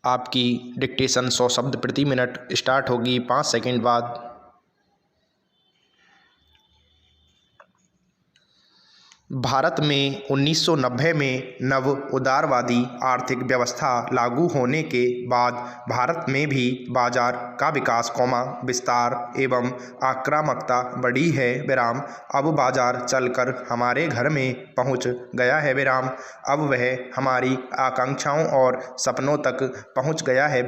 आपकी डिक्टेशन 100 शब्द प्रति मिनट स्टार्ट होगी 5 सेकंड बाद। भारत में 1990 में नव उदारवादी आर्थिक व्यवस्था लागू होने के बाद भारत में भी बाजार का विकास विस्तार एवं आक्रामकता बढ़ी है। अब बाजार चलकर हमारे घर में पहुंच गया है। अब वह हमारी आकांक्षाओं और सपनों तक पहुंच गया है।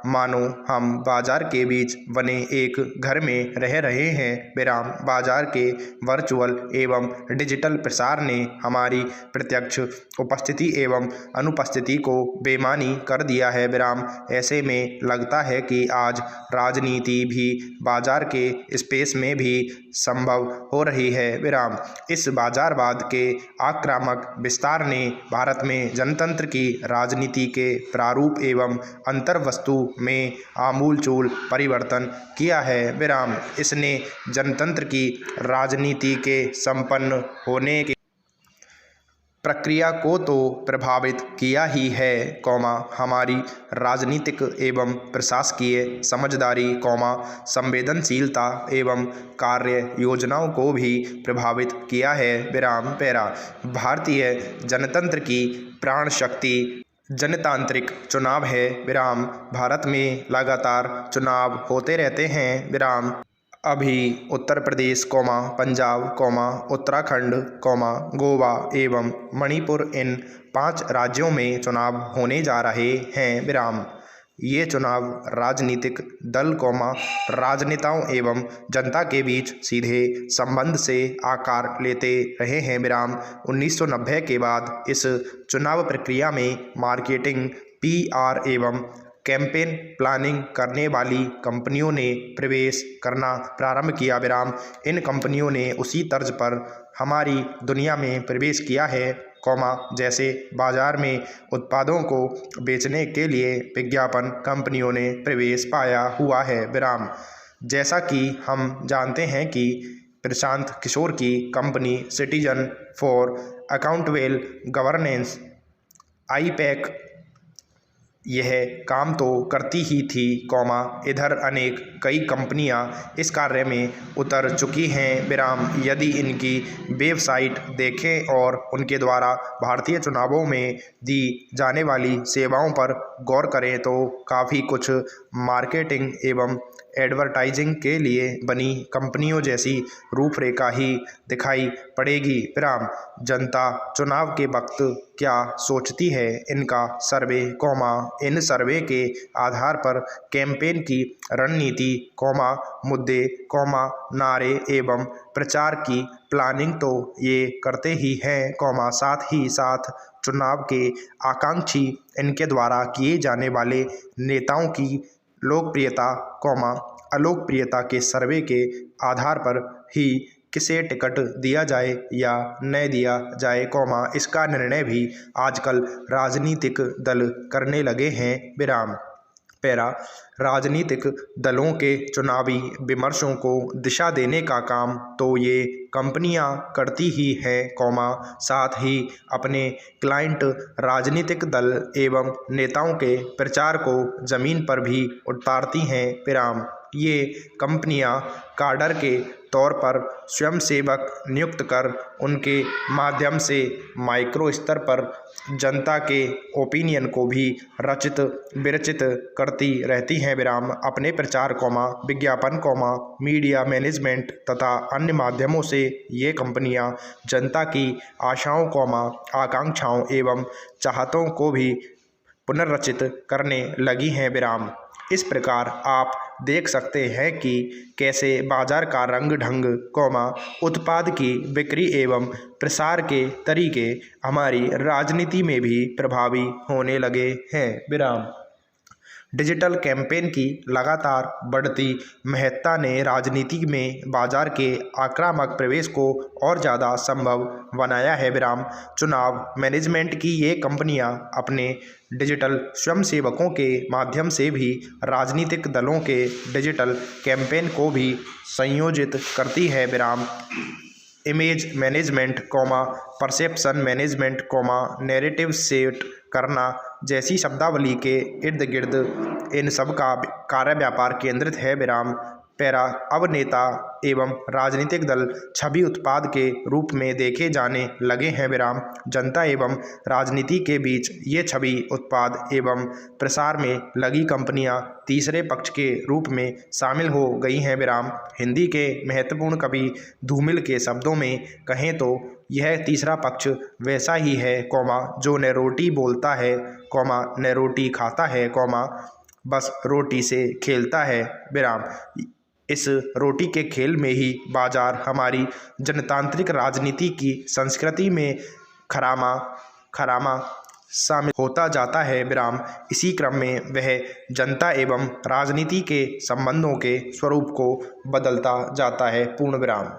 मानो हम बाजार के बीच बने एक घर में रह रहे हैं। बाजार के वर्चुअल एवं डिजिटल प्रसार ने हमारी प्रत्यक्ष उपस्थिति एवं अनुपस्थिति को बेमानी कर दिया है। ऐसे में लगता है कि आज राजनीति भी बाजार के स्पेस में भी संभव हो रही है। इस बाजारवाद के आक्रामक विस्तार ने भारत में जनतंत्र की राजनीति के प्रारूप एवं अंतर्वस्तु में आमूलचूल परिवर्तन किया है। इसने जनतंत्र की राजनीति के संपन्न होने की प्रक्रिया को तो प्रभावित किया ही है, हमारी राजनीतिक एवं प्रशासकीय समझदारी, संवेदनशीलता एवं कार्य योजनाओं को भी प्रभावित किया है। भारतीय जनतंत्र की प्राण शक्ति जनतांत्रिक चुनाव है। भारत में लगातार चुनाव होते रहते हैं। अभी उत्तर प्रदेश, पंजाब, उत्तराखंड, गोवा एवं मणिपुर इन 5 राज्यों में चुनाव होने जा रहे हैं। ये चुनाव राजनीतिक दल, राजनेताओं एवं जनता के बीच सीधे संबंध से आकार लेते रहे हैं। 1990 के बाद इस चुनाव प्रक्रिया में मार्केटिंग, PR एवं कैंपेन प्लानिंग करने वाली कंपनियों ने प्रवेश करना प्रारंभ किया। इन कंपनियों ने उसी तर्ज पर हमारी दुनिया में प्रवेश किया है, जैसे बाजार में उत्पादों को बेचने के लिए विज्ञापन कंपनियों ने प्रवेश पाया हुआ है। जैसा कि हम जानते हैं कि प्रशांत किशोर की company citizen for accountable governance, IPAC, यह काम तो करती ही थी, इधर अनेक कई कंपनियां इस कार्य में उतर चुकी हैं। यदि इनकी वेबसाइट देखें और उनके द्वारा भारतीय चुनावों में दी जाने वाली सेवाओं पर गौर करें तो काफ़ी कुछ मार्केटिंग एवं एडवर्टाइजिंग के लिए बनी कंपनियों जैसी रूपरेखा ही दिखाई पड़ेगी। जनता चुनाव के वक्त क्या सोचती है, इनका सर्वे, इन सर्वे के आधार पर कैंपेन की रणनीति, मुद्दे, नारे एवं प्रचार की प्लानिंग तो ये करते ही हैं, साथ ही साथ चुनाव के आकांक्षी इनके द्वारा किए जाने वाले नेताओं की लोकप्रियता, अलोकप्रियता के सर्वे के आधार पर ही किसे टिकट दिया जाए या न दिया जाए, इसका निर्णय भी आजकल राजनीतिक दल करने लगे हैं। राजनीतिक दलों के चुनावी विमर्शों को दिशा देने का काम तो ये कंपनियां करती ही हैं, साथ ही अपने क्लाइंट राजनीतिक दल एवं नेताओं के प्रचार को जमीन पर भी उतारती हैं। ये कंपनियां काडर के तौर पर स्वयंसेवक नियुक्त कर उनके माध्यम से माइक्रो स्तर पर जनता के ओपिनियन को भी रचित विरचित करती रहती हैं। अपने प्रचार, विज्ञापन, मीडिया मैनेजमेंट तथा अन्य माध्यमों से ये कंपनियां जनता की आशाओं, आकांक्षाओं एवं चाहतों को भी पुनर्रचित करने लगी हैं। इस प्रकार आप देख सकते हैं कि कैसे बाजार का रंग ढंग, उत्पाद की बिक्री एवं प्रसार के तरीके हमारी राजनीति में भी प्रभावी होने लगे हैं। डिजिटल कैंपेन की लगातार बढ़ती महत्ता ने राजनीति में बाजार के आक्रामक प्रवेश को और ज़्यादा संभव बनाया है। चुनाव मैनेजमेंट की ये कंपनियां अपने डिजिटल स्वयंसेवकों के माध्यम से भी राजनीतिक दलों के डिजिटल कैंपेन को भी संयोजित करती है। Image management, perception management, narrative set करना जैसी शब्दावली के इर्द गिर्द इन सब का कार्य व्यापार केंद्रित है विराम। पैरा अब नेता एवं राजनीतिक दल छवि उत्पाद के रूप में देखे जाने लगे हैं विराम। जनता एवं राजनीति के बीच ये छवि उत्पाद एवं प्रसार में लगी कंपनियां तीसरे पक्ष के रूप में शामिल हो गई हैं विराम। हिंदी के महत्वपूर्ण कवि धूमिल के शब्दों में कहें तो यह तीसरा पक्ष वैसा ही है जो न रोटी बोलता है न रोटी खाता है बस रोटी से खेलता है विराम। इस रोटी के खेल में ही बाजार हमारी जनतांत्रिक राजनीति की संस्कृति में खरामा शामिल होता जाता है विराम। इसी क्रम में वह जनता एवं राजनीति के संबंधों के स्वरूप को बदलता जाता है पूर्ण विराम।